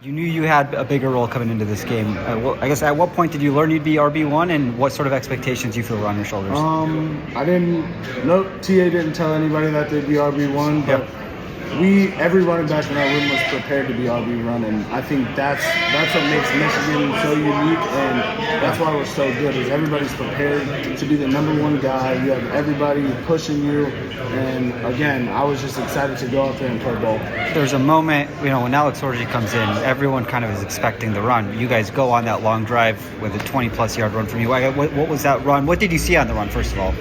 You knew you had a bigger role coming into this game. I guess at what point did you learn you'd be RB1, and what sort of expectations you feel were on your shoulders? I didn't. No, TA didn't tell anybody that they'd be RB1, but every running back in our room was prepared to be RB1, and I think that's what makes Michigan so unique, and that's why we're so good. Is everybody's prepared to be the number one guy. You have everybody pushing you, and again, I was just excited to go out there and play ball. There's a moment, when Alex Orji comes in, everyone kind of is expecting the run. You guys go on that long drive with a 20-plus yard run from you. What was that run? What did you see on the run, first of all?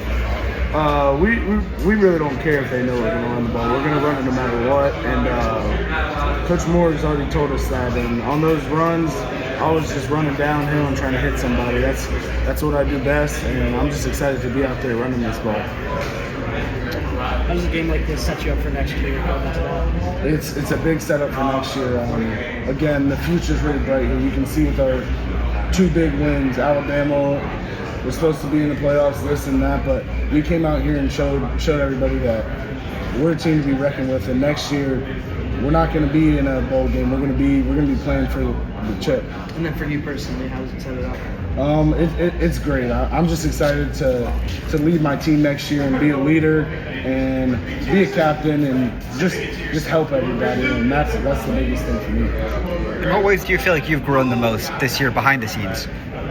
We really don't care if they know we're going to run the ball. We're going to run it no matter what. And Coach Moore has already told us that. And on those runs, I was just running downhill and trying to hit somebody. That's what I do best. And I'm just excited to be out there running this ball. How does a game like this set you up for next year going into that? It's a big setup for next year. Again, the future's really bright here. You can see with our two big wins, Alabama. We're supposed to be in the playoffs, this and that, but we came out here and showed everybody that we're a team to be reckoned with. And next year, we're not going to be in a bowl game. We're going to be playing for the chip. And then for you personally, how does it set it up? It's great. I'm just excited to lead my team next year and be a leader and be a captain and just help everybody. And that's the biggest thing for me. In what ways do you feel like you've grown the most this year behind the scenes?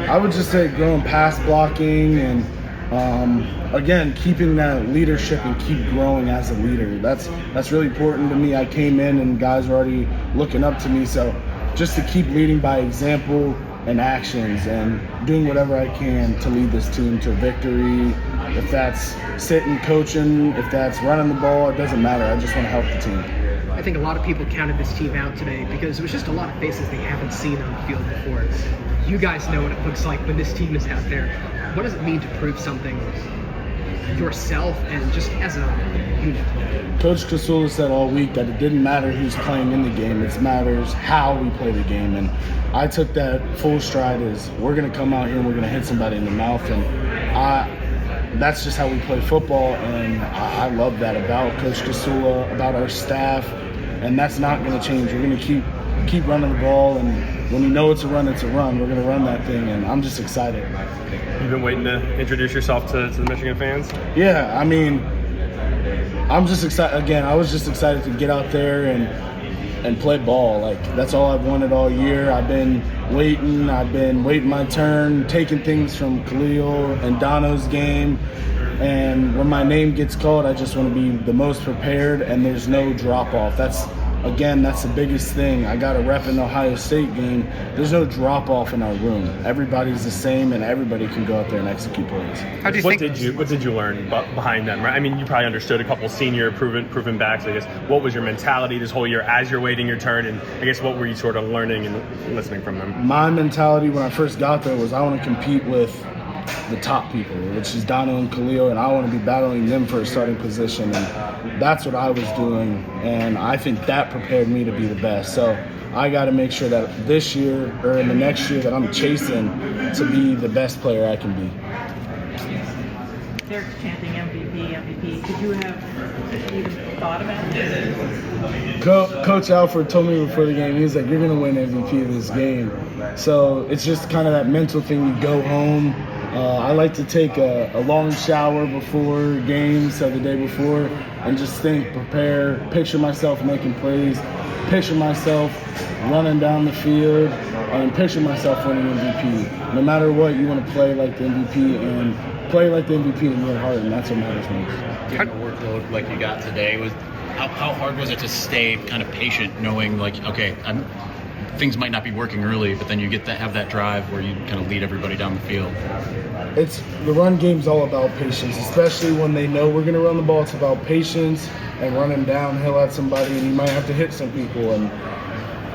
I would just say growing pass blocking and, again, keeping that leadership and keep growing as a leader. That's really important to me. I came in and guys were already looking up to me. So just to keep leading by example and actions and doing whatever I can to lead this team to victory. If that's sitting, coaching, if that's running the ball, it doesn't matter. I just want to help the team. I think a lot of people counted this team out today because it was just a lot of faces they haven't seen on the field before. You guys know what it looks like when this team is out there. What does it mean to prove something yourself and just as a unit? Coach Kasula said all week that it didn't matter who's playing in the game. It matters how we play the game. And I took that full stride as we're going to come out here and we're going to hit somebody in the mouth. And that's just how we play football. And I love that about Coach Kasula, about our staff. And that's not going to change. We're going to keep running the ball, and when you know it's a run, it's a run. We're going to run that thing, and I'm just excited. You've been waiting to introduce yourself to the Michigan fans? Yeah, I mean, I'm just excited. Again, I was just excited to get out there and play ball. Like, that's all I've wanted all year. I've been waiting my turn, taking things from Khalil and Dono's game. And when my name gets called, I just want to be the most prepared, and there's no drop-off. That's the biggest thing. I got a rep in the Ohio State game. There's no drop-off in our room. Everybody's the same, and everybody can go out there and execute plays. What did you learn behind them? Right? I mean, you probably understood a couple senior proven backs. I guess what was your mentality this whole year as you're waiting your turn, and I guess what were you sort of learning and listening from them? My mentality when I first got there was I want to compete with the top people, which is Dono and Khalil, and I want to be battling them for a starting position, and that's what I was doing, and I think that prepared me to be the best. So I got to make sure that this year or in the next year that I'm chasing to be the best player I can be. They're chanting MVP, MVP. Could you have even thought about this? Coach Alford told me before the game, he was like, you're going to win MVP of this game. So it's just kind of that mental thing. You go home. I like to take a long shower before games, so the day before, and just think, prepare, picture myself making plays, picture myself running down the field, and picture myself winning MVP. No matter what, you want to play like the MVP and play like the MVP in your heart, and that's what matters most. Given the workload like you got today, how hard was it to stay kind of patient, knowing like, okay, things might not be working early, but then you get to have that drive where you kind of lead everybody down the field? The run game's all about patience, especially when they know we're going to run the ball. It's about patience and running downhill at somebody, and you might have to hit some people, and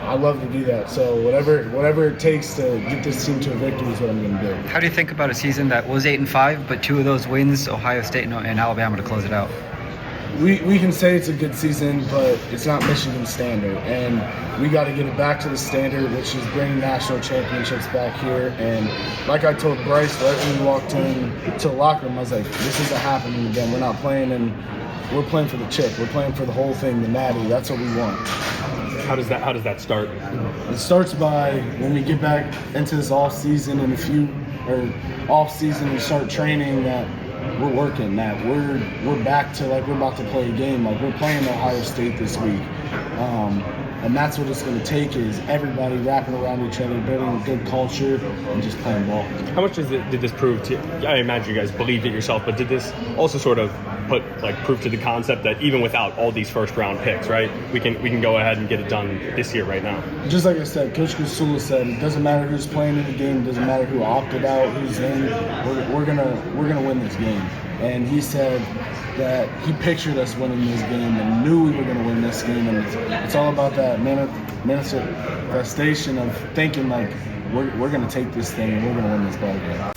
I love to do that. So whatever it takes to get this team to a victory is what I'm going to do. How do you think about a season that was 8-5, but two of those wins, Ohio State and Alabama, to close it out? We can say it's a good season, but it's not Michigan standard, and we got to get it back to the standard, which is bringing national championships back here. And like I told Bryce right when we walked in to the locker room, I was like, this isn't happening again. We're not playing, and we're playing for the chip. We're playing for the whole thing, the natty. That's what we want. How does that start? It starts by when we get back into this off season and off season and start training that we're working, that we're back to like we're about to play a game, like we're playing Ohio State this week. And that's what it's going to take is everybody wrapping around each other, building a good culture, and just playing ball. How much did this prove to? I imagine you guys believed it yourself, but did this also sort of prove to the concept that even without all these first round picks, right, we can go ahead and get it done this year right now? Just like I said, Coach Kusula said, it doesn't matter who's playing in the game, it doesn't matter who opted out, who's in. We're gonna win this game. And he said that he pictured us winning this game and knew we were going to win this game. And it's all about that manifestation of thinking like we're going to take this thing and we're going to win this ball game.